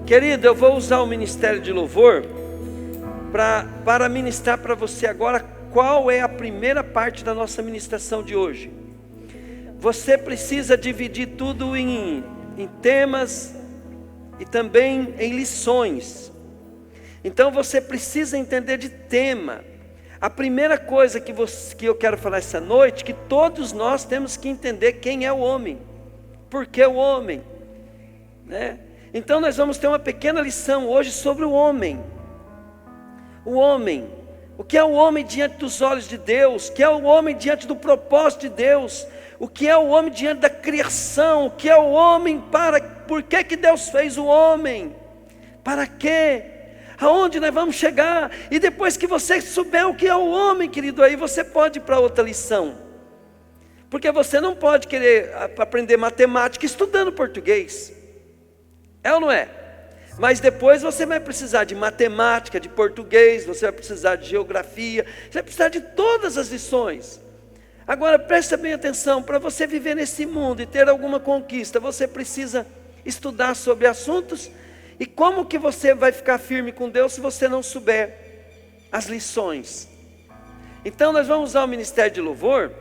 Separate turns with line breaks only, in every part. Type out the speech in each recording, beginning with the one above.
Querido, eu vou usar o ministério de louvor para ministrar para você agora qual é a primeira parte da nossa ministração de hoje. Você precisa dividir tudo em temas e também em lições. Então você precisa entender de tema. A primeira coisa que eu quero falar essa noite, que todos nós temos que entender quem é o homem. Por que o homem? Né? Então nós vamos ter uma pequena lição hoje sobre o homem. O homem. O que é o homem diante dos olhos de Deus? O que é o homem diante do propósito de Deus? O que é o homem diante da criação? O que é o homem por que Deus fez o homem? Para quê? Aonde nós vamos chegar? E depois que você souber o que é o homem, querido, aí você pode ir para outra lição. Porque você não pode querer aprender matemática estudando português. É ou não é? Mas depois você vai precisar de matemática, de português, você vai precisar de geografia, você vai precisar de todas as lições. Agora presta bem atenção, para você viver nesse mundo e ter alguma conquista, você precisa estudar sobre assuntos. E como que você vai ficar firme com Deus se você não souber as lições? Então nós vamos usar o ministério de louvor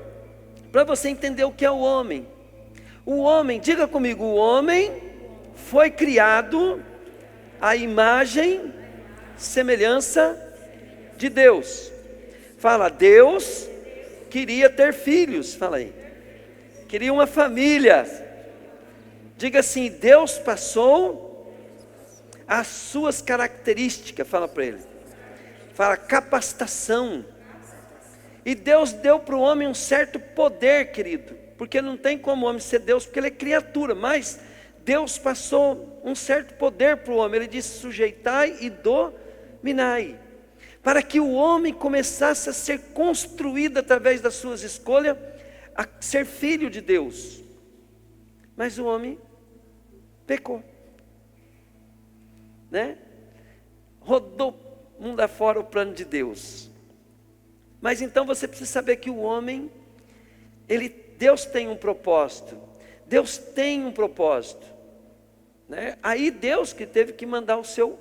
para você entender o que é o homem. O homem, diga comigo, o homem foi criado à imagem, semelhança de Deus. Fala, Deus queria ter filhos, fala aí. Queria uma família. Diga assim, Deus passou as suas características, fala para ele. Fala, capacitação. E Deus deu para o homem um certo poder, querido. Porque não tem como o homem ser Deus, porque ele é criatura. Mas Deus passou um certo poder para o homem. Ele disse, sujeitai e dominai. Para que o homem começasse a ser construído através das suas escolhas, a ser filho de Deus. Mas o homem pecou. Né? Rodou mundo afora o plano de Deus. Mas então você precisa saber que o homem, Deus tem um propósito. Deus tem um propósito. Né? Aí Deus que teve que mandar o seu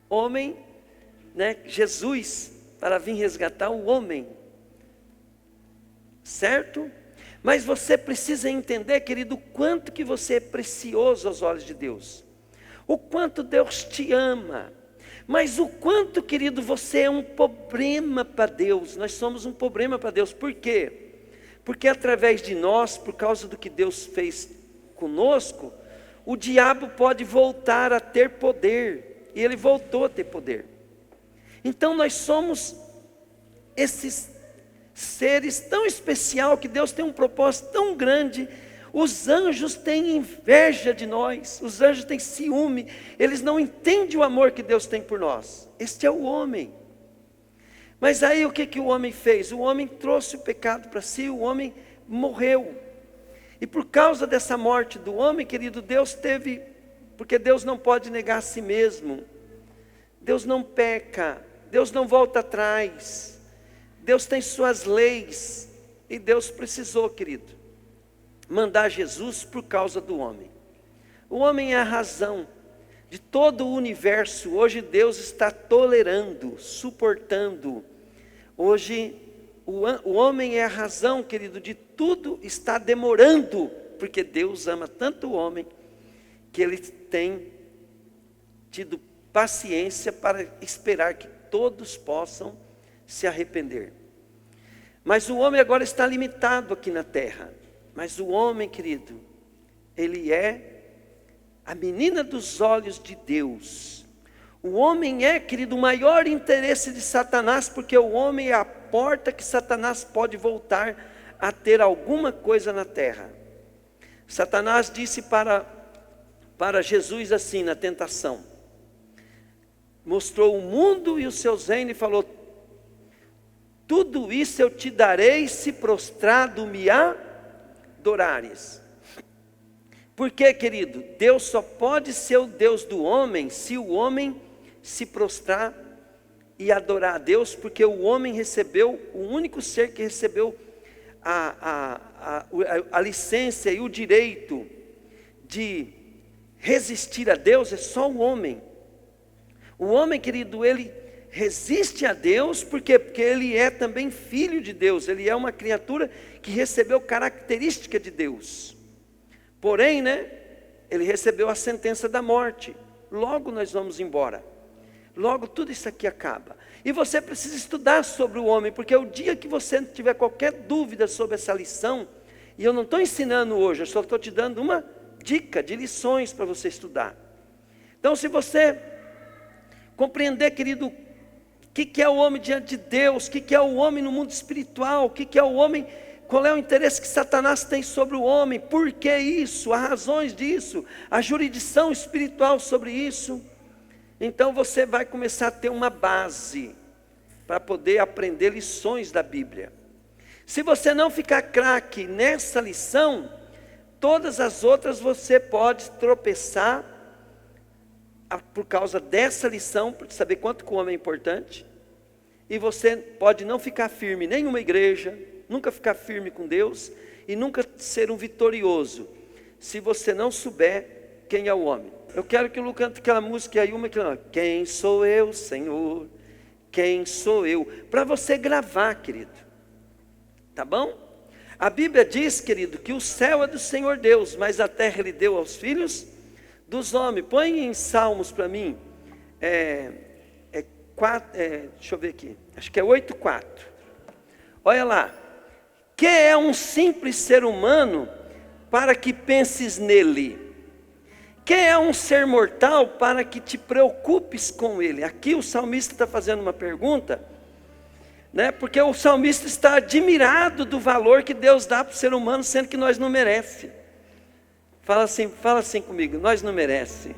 homem, né? Jesus, para vir resgatar o homem. Certo? Mas você precisa entender, querido, o quanto que você é precioso aos olhos de Deus. O quanto Deus te ama. Mas o quanto, querido, você é um problema para Deus. Nós somos um problema para Deus. Por quê? Porque através de nós, por causa do que Deus fez conosco, o diabo pode voltar a ter poder. E ele voltou a ter poder. Então nós somos esses seres tão especial que Deus tem um propósito tão grande. Os anjos têm inveja de nós, os anjos têm ciúme, eles não entendem o amor que Deus tem por nós. Este é o homem. Mas aí o que o homem fez? O homem trouxe o pecado para si, o homem morreu. E por causa dessa morte do homem, querido, Deus teve, porque Deus não pode negar a si mesmo. Deus não peca, Deus não volta atrás. Deus tem suas leis, e Deus precisou, querido, mandar Jesus por causa do homem. O homem é a razão de todo o universo. Hoje Deus está tolerando, suportando. Hoje o homem é a razão, querido, de tudo está demorando. Porque Deus ama tanto o homem, que Ele tem tido paciência para esperar que todos possam se arrepender. Mas o homem agora está limitado aqui na terra. Mas o homem, querido, ele é a menina dos olhos de Deus. O homem é, querido, o maior interesse de Satanás, porque o homem é a porta que Satanás pode voltar a ter alguma coisa na terra. Satanás disse para Jesus assim na tentação. Mostrou o mundo e os seus reinos e falou, tudo isso eu te darei se prostrado me adorares. Por quê, querido? Deus só pode ser o Deus do homem se o homem se prostrar e adorar a Deus, porque o homem recebeu, o único ser que recebeu a licença e o direito de resistir a Deus é só o homem. O homem, querido, ele resiste a Deus, por quê? Porque ele é também filho de Deus, ele é uma criatura que recebeu característica de Deus. Porém, ele recebeu a sentença da morte. Logo nós vamos embora. Logo tudo isso aqui acaba. E você precisa estudar sobre o homem, porque o dia que você tiver qualquer dúvida sobre essa lição, e eu não estou ensinando hoje, eu só estou te dando uma dica de lições para você estudar. Então, se você compreender, querido, o que é o homem diante de Deus, o que é o homem no mundo espiritual, o que é o homem, qual é o interesse que Satanás tem sobre o homem, por que isso, as razões disso, a jurisdição espiritual sobre isso, então você vai começar a ter uma base para poder aprender lições da Bíblia. Se você não ficar craque nessa lição, todas as outras você pode tropeçar por causa dessa lição, para saber quanto que o homem é importante. E você pode não ficar firme em nenhuma igreja, nunca ficar firme com Deus e nunca ser um vitorioso, se você não souber quem é o homem. Eu quero que o Lu cante aquela música aí, uma que fala: quem sou eu, Senhor? Quem sou eu? Para você gravar, querido. Tá bom? A Bíblia diz, querido, que o céu é do Senhor Deus, mas a terra Ele deu aos filhos dos homens. Põe em Salmos para mim. Deixa eu ver aqui. Acho que é 8:4. Olha lá. Que é um simples ser humano para que penses nele? Que é um ser mortal para que te preocupes com ele? Aqui o salmista está fazendo uma pergunta, porque o salmista está admirado do valor que Deus dá para o ser humano, sendo que nós não merece. Fala assim comigo: nós não merece.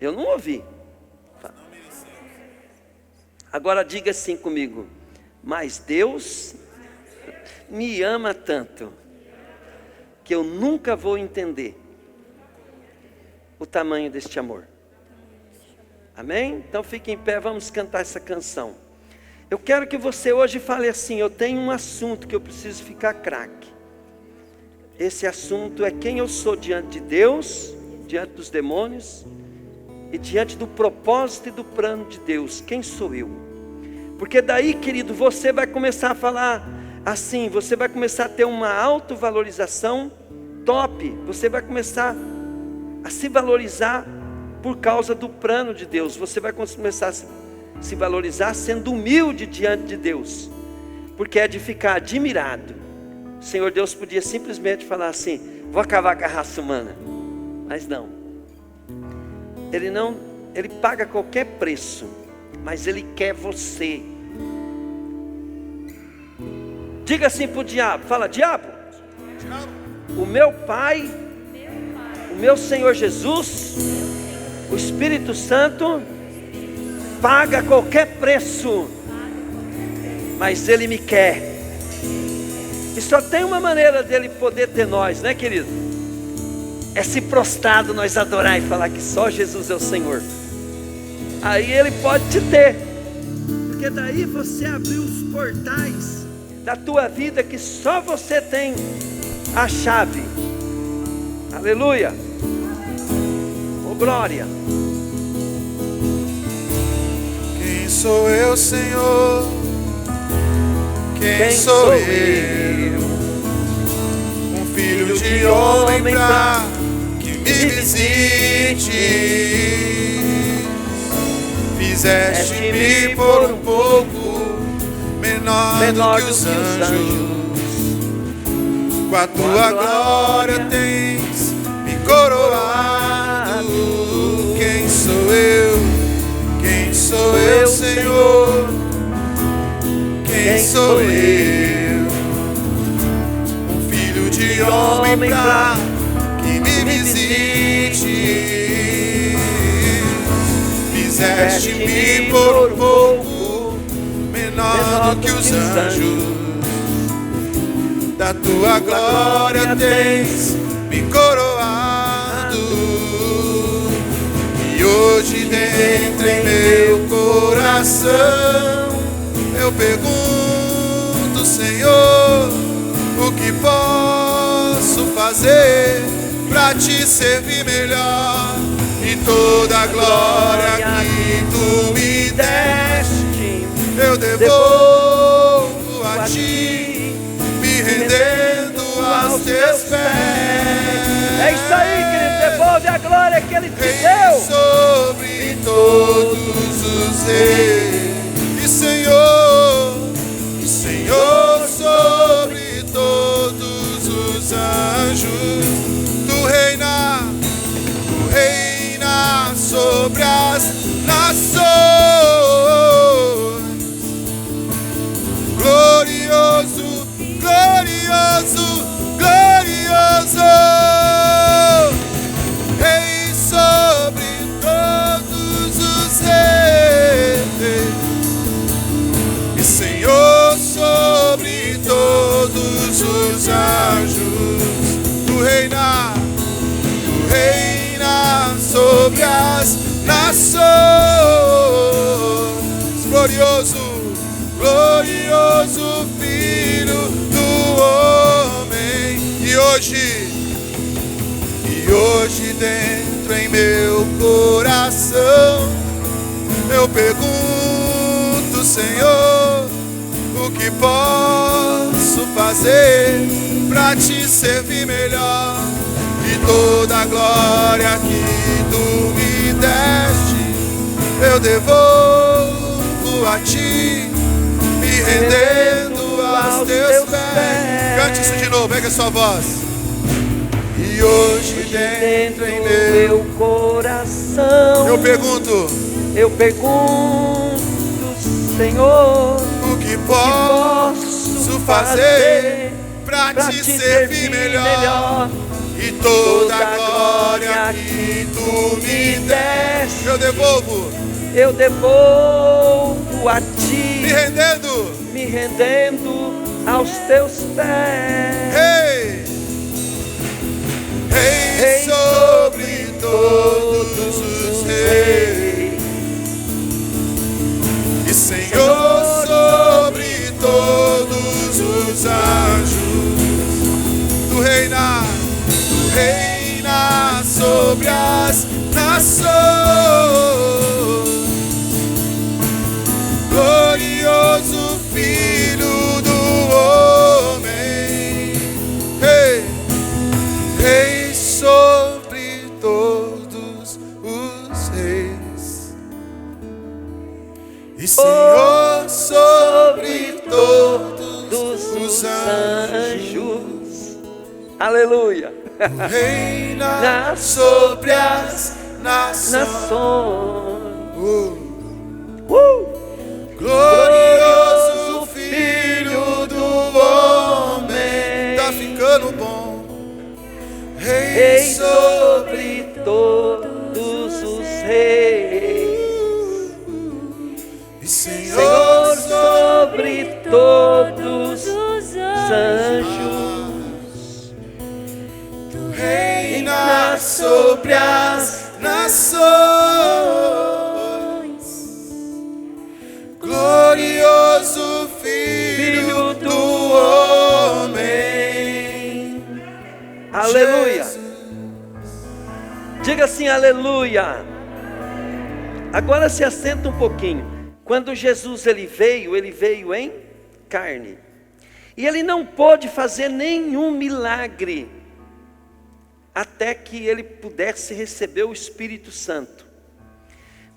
Eu não ouvi. Agora diga assim comigo: mas Deus me ama tanto que eu nunca vou entender o tamanho deste amor. Amém? Então fique em pé, vamos cantar essa canção. Eu quero que você hoje fale assim: eu tenho um assunto que eu preciso ficar craque. Esse assunto é quem eu sou diante de Deus, diante dos demônios e diante do propósito e do plano de Deus. Quem sou eu? Porque daí, querido, você vai começar a falar assim, você vai começar a ter uma autovalorização top. Você vai começar a se valorizar por causa do plano de Deus. Você vai começar a se valorizar sendo humilde diante de Deus, porque é de ficar admirado. O Senhor Deus podia simplesmente falar assim: vou acabar com a raça humana. Mas não. Ele paga qualquer preço, mas Ele quer você. Diga assim para o diabo, fala: diabo, o meu Pai, o meu Senhor Jesus, o Espírito Santo, paga qualquer preço, mas Ele me quer. E só tem uma maneira dele poder ter nós, querido? É se prostrado nós adorar e falar que só Jesus é o Senhor. Aí Ele pode te ter, porque daí você abriu os portais da tua vida que só você tem a chave. Aleluia. Oh glória.
Quem sou eu, Senhor? Quem sou eu? Um filho de homem pra que me visite. Fizeste-me por um pouco menor do que os anjos. Com a tua glória tens me coroado. Quem sou eu? Quem sou eu, Senhor? Quem sou eu? Um filho de homem pra que me visite. Fizeste-me por um pouco menor do que os anjos. Da tua glória tens me coroado. E hoje dentro em meu coração eu pergunto, Senhor, o que posso posso fazer pra te servir melhor? E toda a glória que tu me deste, eu devolvo a ti, me rendendo aos teus pés.
É isso aí, querido, devolve a glória que Ele te deu.
Sobre todos os reis, e Senhor sobre todos os anjos, tu reina sobre as nações. Glorioso, glorioso, glorioso, Rei sobre todos os reis, e Senhor sobre todos os anjos, tu reina sobre as nações. Glorioso, glorioso Filho do homem. E hoje dentro em meu coração eu pergunto, Senhor, o que posso fazer pra te servir melhor? E toda a glória que tu me deste, eu devolvo a ti, me rendendo aos teus pés. Cante isso de novo, pega a sua voz. E hoje dentro em meu coração eu pergunto, Senhor, o que posso fazer pra te servir melhor? E toda a glória que tu me deste, eu devolvo a ti, me rendendo aos teus pés. Rei sobre todos os reis, e Senhor sobre todos os anjos, tu reina sobre as nações. Glorioso Filho do homem, Rei sobre todos os reis, e Senhor sobre todos os anjos.
Aleluia.
Reina sobre as nações. Glorioso Filho do homem, tá ficando bom. Rei sobre todos os reis, e Senhor sobre todos os anjos, reina sobre as nações. Glorioso Filho do homem.
Aleluia.
Jesus.
Diga assim, aleluia. Agora se assenta um pouquinho. Quando Jesus ele veio em carne. E ele não pôde fazer nenhum milagre até que ele pudesse receber o Espírito Santo.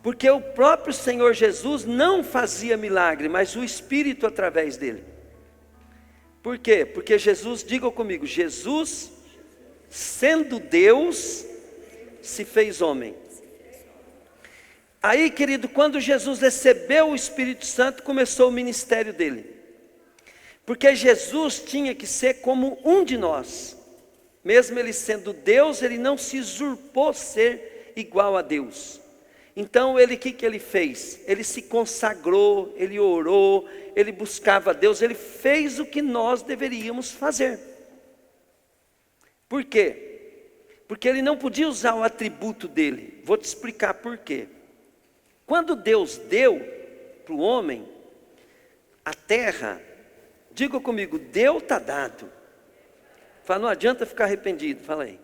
Porque o próprio Senhor Jesus não fazia milagre, mas o Espírito através dele. Por quê? Porque Jesus, diga comigo, Jesus, sendo Deus, se fez homem. Aí, querido, quando Jesus recebeu o Espírito Santo, começou o ministério dele. Porque Jesus tinha que ser como um de nós. Mesmo ele sendo Deus, ele não se usurpou ser igual a Deus. Então, o que ele fez? Ele se consagrou, ele orou, ele buscava a Deus, ele fez o que nós deveríamos fazer. Por quê? Porque ele não podia usar o atributo dele. Vou te explicar por quê. Quando Deus deu para o homem a terra, diga comigo, deu está dado. Fala, não adianta ficar arrependido, fala aí.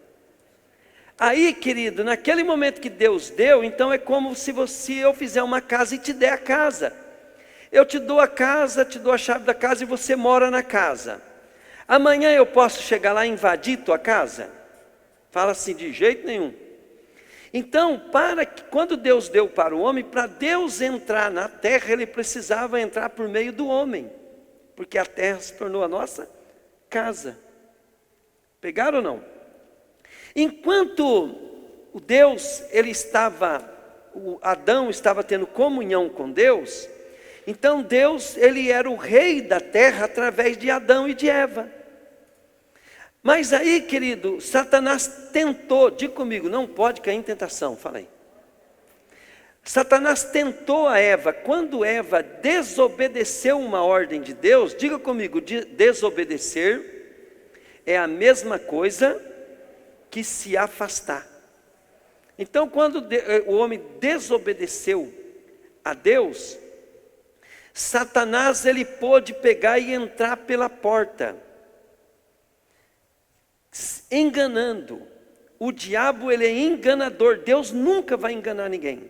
Aí, querido, naquele momento que Deus deu, então é como se eu fizer uma casa e te der a casa. Eu te dou a casa, te dou a chave da casa e você mora na casa. Amanhã eu posso chegar lá e invadir tua casa? Fala assim, de jeito nenhum. Então, quando Deus deu para o homem, para Deus entrar na terra, Ele precisava entrar por meio do homem. Porque a terra se tornou a nossa casa. Pegaram ou não? Enquanto Adão estava tendo comunhão com Deus, então Deus, Ele era o rei da terra através de Adão e de Eva. Mas aí, querido, Satanás tentou, diga comigo, não pode cair em tentação, fala aí. Satanás tentou a Eva, quando Eva desobedeceu uma ordem de Deus, diga comigo, desobedecer é a mesma coisa que se afastar. Então, quando o homem desobedeceu a Deus, Satanás ele pôde pegar e entrar pela porta, enganando. O diabo ele é enganador, Deus nunca vai enganar ninguém.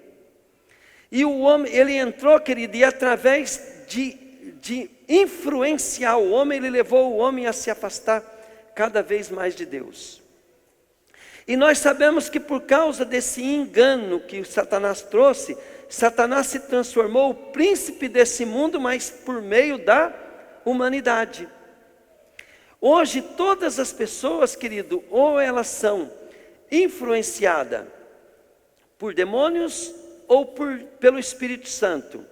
E o homem, ele entrou, querido, e através de influenciar o homem, ele levou o homem a se afastar cada vez mais de Deus. E nós sabemos que por causa desse engano que o Satanás trouxe, Satanás se transformou o príncipe desse mundo, mas por meio da humanidade. Hoje todas as pessoas, querido, ou elas são influenciadas por demônios ou pelo Espírito Santo.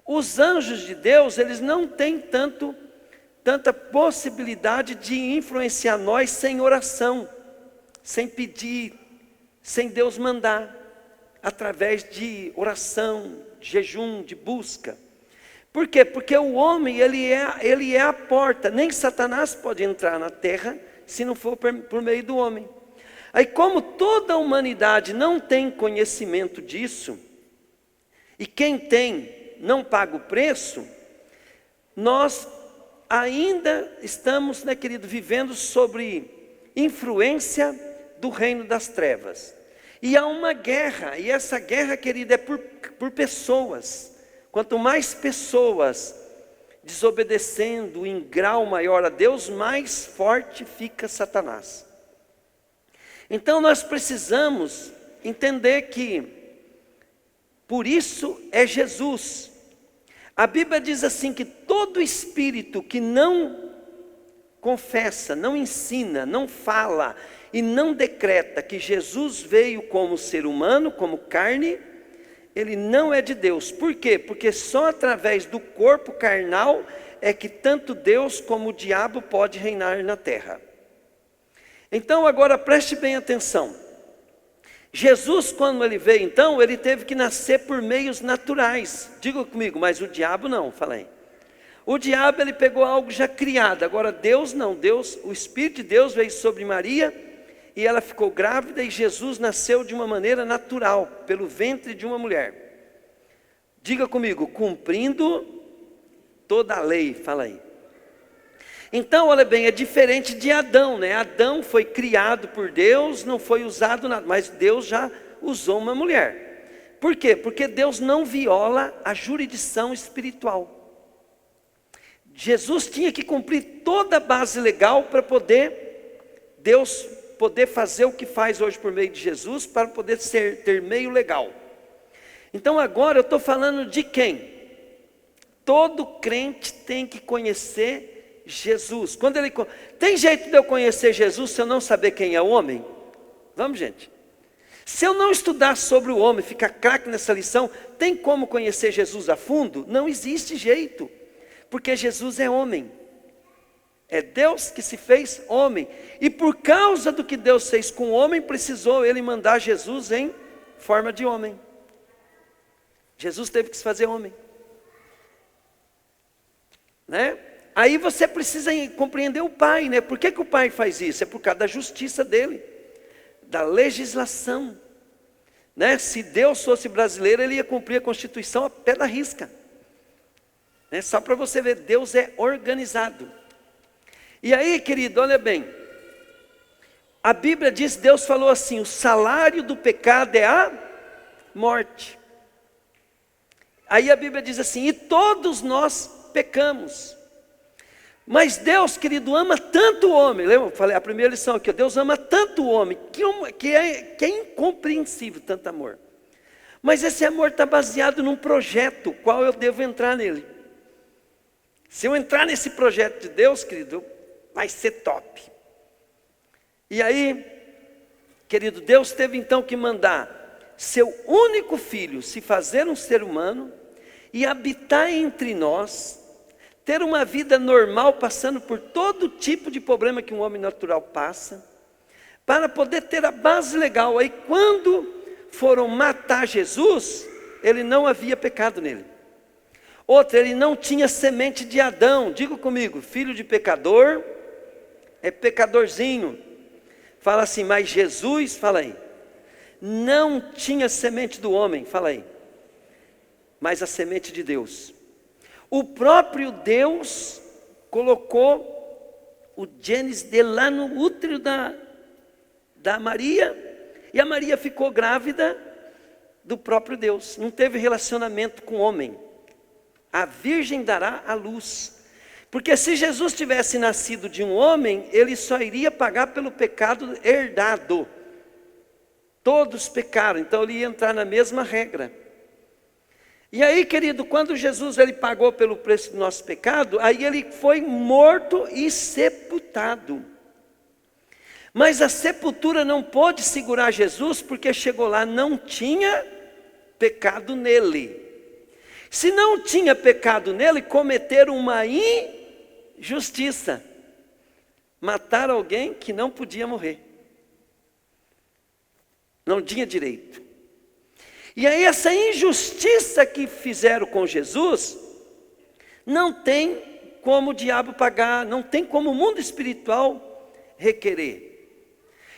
Os anjos de Deus, eles não têm tanta possibilidade de influenciar nós sem oração, sem pedir, sem Deus mandar, através de oração, de jejum, de busca. Por quê? Porque o homem, ele é a porta. Nem Satanás pode entrar na terra se não for por meio do homem. Aí, como toda a humanidade não tem conhecimento disso, e quem tem não paga o preço, nós ainda estamos, né, querido, vivendo sobre influência do reino das trevas. E há uma guerra, e essa guerra, querida, é por pessoas. Quanto mais pessoas desobedecendo em grau maior a Deus, mais forte fica Satanás. Então nós precisamos entender que, por isso é Jesus. A Bíblia diz assim que todo espírito que não confessa, não ensina, não fala e não decreta que Jesus veio como ser humano, como carne, ele não é de Deus. Por quê? Porque só através do corpo carnal é que tanto Deus como o diabo pode reinar na terra. Então agora preste bem atenção. Jesus, quando ele veio, então, ele teve que nascer por meios naturais. Diga comigo, mas o diabo não, fala aí. O diabo, ele pegou algo já criado. Agora Deus não, o Espírito de Deus veio sobre Maria e ela ficou grávida e Jesus nasceu de uma maneira natural, pelo ventre de uma mulher. Diga comigo, cumprindo toda a lei, fala aí. Então, olha bem, é diferente de Adão, né? Adão foi criado por Deus, não foi usado nada, mas Deus já usou uma mulher. Por quê? Porque Deus não viola a jurisdição espiritual. Jesus tinha que cumprir toda a base legal para Deus poder fazer o que faz hoje por meio de Jesus, para poder ter meio legal. Então agora eu estou falando de quem? Todo crente tem que conhecer Jesus. Tem jeito de eu conhecer Jesus se eu não saber quem é o homem? Vamos, gente. Se eu não estudar sobre o homem, ficar craque nessa lição, tem como conhecer Jesus a fundo? Não existe jeito, porque Jesus é homem. É Deus que se fez homem. E por causa do que Deus fez com o homem, precisou ele mandar Jesus em forma de homem. Jesus teve que se fazer homem, né? Aí você precisa compreender o Pai, né? Por que o Pai faz isso? É por causa da justiça dele, da legislação, né? Se Deus fosse brasileiro, ele ia cumprir a Constituição a pé da risca, né? Só para você ver, Deus é organizado. E aí, querido, olha bem, A Bíblia diz, Deus falou assim: o salário do pecado é a morte. Aí a Bíblia diz assim: e todos nós pecamos. Mas Deus, querido, ama tanto o homem. Lembra? Eu falei a primeira lição aqui: Deus ama tanto o homem, que é incompreensível tanto amor. Mas esse amor está baseado num projeto, qual eu devo entrar nele. Se eu entrar nesse projeto de Deus, querido, vai ser top. E aí, querido, Deus teve então que mandar seu único filho se fazer um ser humano e habitar entre nós, ter uma vida normal, passando por todo tipo de problema que um homem natural passa, para poder ter a base legal. Aí quando foram matar Jesus, ele não havia pecado nele. Outra, ele não tinha semente de Adão. Diga comigo: filho de pecador é pecadorzinho. Fala assim: mas Jesus, fala aí, não tinha semente do homem, fala aí, mas a semente de Deus. O próprio Deus colocou o genes dele lá no útero da Maria, e a Maria ficou grávida do próprio Deus. Não teve relacionamento com o homem. A virgem dará a luz. Porque se Jesus tivesse nascido de um homem, ele só iria pagar pelo pecado herdado. Todos pecaram, então ele ia entrar na mesma regra. E aí, querido, quando Jesus ele pagou pelo preço do nosso pecado, aí ele foi morto e sepultado. Mas a sepultura não pôde segurar Jesus, porque chegou lá, não tinha pecado nele. Se não tinha pecado nele, cometeram uma injustiça. Mataram alguém que não podia morrer. Não tinha direito. E aí essa injustiça que fizeram com Jesus, não tem como o diabo pagar, não tem como o mundo espiritual requerer.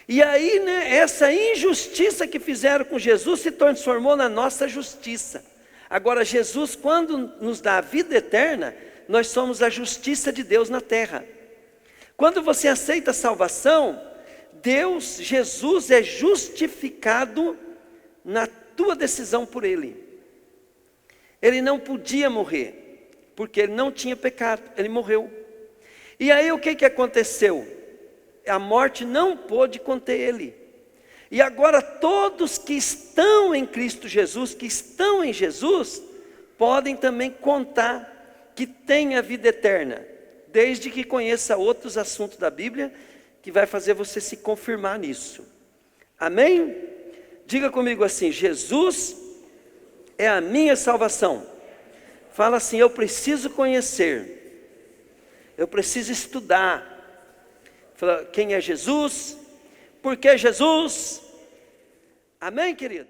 E aí, essa injustiça que fizeram com Jesus se transformou na nossa justiça. Agora Jesus, quando nos dá a vida eterna, nós somos a justiça de Deus na terra. Quando você aceita a salvação, Deus, Jesus é justificado na tua decisão por Ele. Ele não podia morrer, porque ele não tinha pecado, ele morreu. E aí o que aconteceu? A morte não pôde conter ele. E agora todos que estão em Cristo Jesus, que estão em Jesus, podem também contar que tem a vida eterna, desde que conheça outros assuntos da Bíblia, que vai fazer você se confirmar nisso. Amém? Diga comigo assim: Jesus é a minha salvação. Fala assim: eu preciso conhecer, eu preciso estudar. Fala, quem é Jesus? Por que Jesus? Amém, querido?